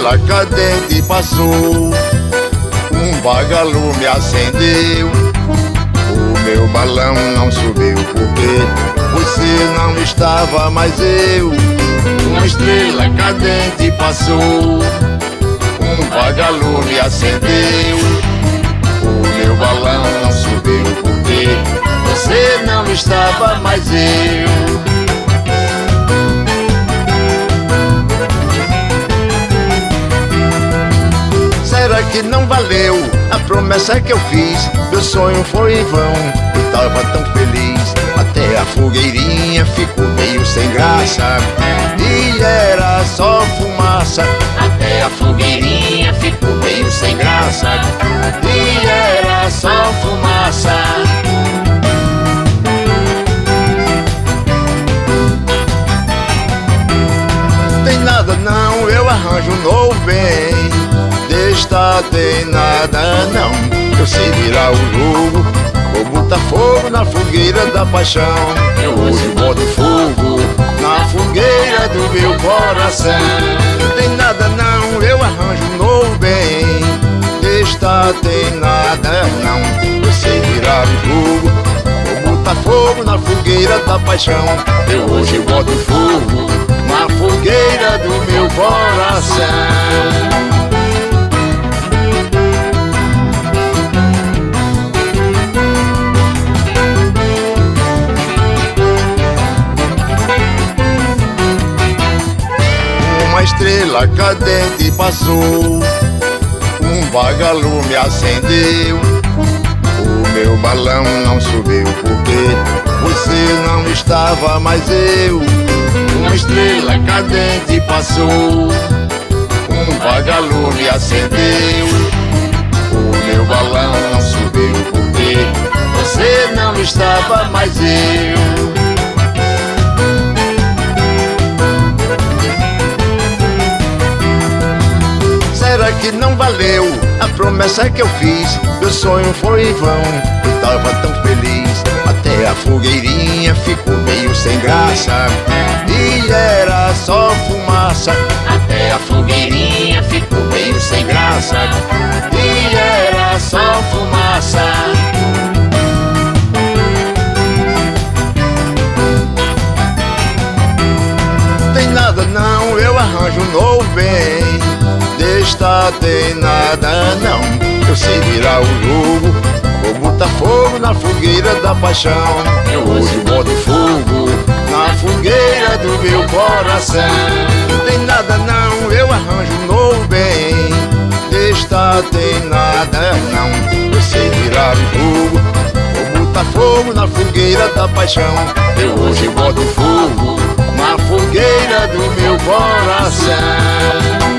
estrela cadente passou, um vagalume acendeu. O meu balão não subiu porque você não estava, mas eu. Uma estrela cadente passou, um vagalume acendeu. O meu balão não subiu porque você não estava, mas eu. Será que não valeu a promessa que eu fiz? Meu sonho foi em vão, eu tava tão feliz. Até a fogueirinha ficou meio sem graça e era só fumaça. Até a fogueirinha ficou meio sem graça e era só fumaça. Tem nada não, eu arranjo um novo bem. Desta tem nada não, eu sei virar o jogo. Vou botar fogo na fogueira da paixão. Eu hoje boto fogo na fogueira do meu coração. Não tem nada não, eu arranjo um novo bem. Desta tem nada não, eu sei virar o jogo. Vou botar fogo na fogueira da paixão. Eu hoje boto fogo na fogueira do meu coração. Uma estrela cadente passou, um vagalume acendeu. O meu balão não subiu porque você não estava, mas eu. Uma estrela cadente passou, um vagalume acendeu. O meu balão não subiu porque você não estava, mas eu. Será que não valeu a promessa que eu fiz? Meu sonho foi em vão, eu tava tão feliz. Até a fogueirinha ficou meio sem graça e era só fumaça. Até a fogueirinha ficou meio sem graça e era só fumaça. Tem nada não, eu arranjo um novo bem. Desta tem nada não, eu sei virar o jogo. Vou botar fogo na fogueira da paixão. Eu hoje boto fogo na fogueira do meu coração. Não tem nada não, eu arranjo um novo bem. Desta tem nada não, eu sei virar o jogo. Vou botar fogo na fogueira da paixão. Eu hoje boto fogo na fogueira do meu coração.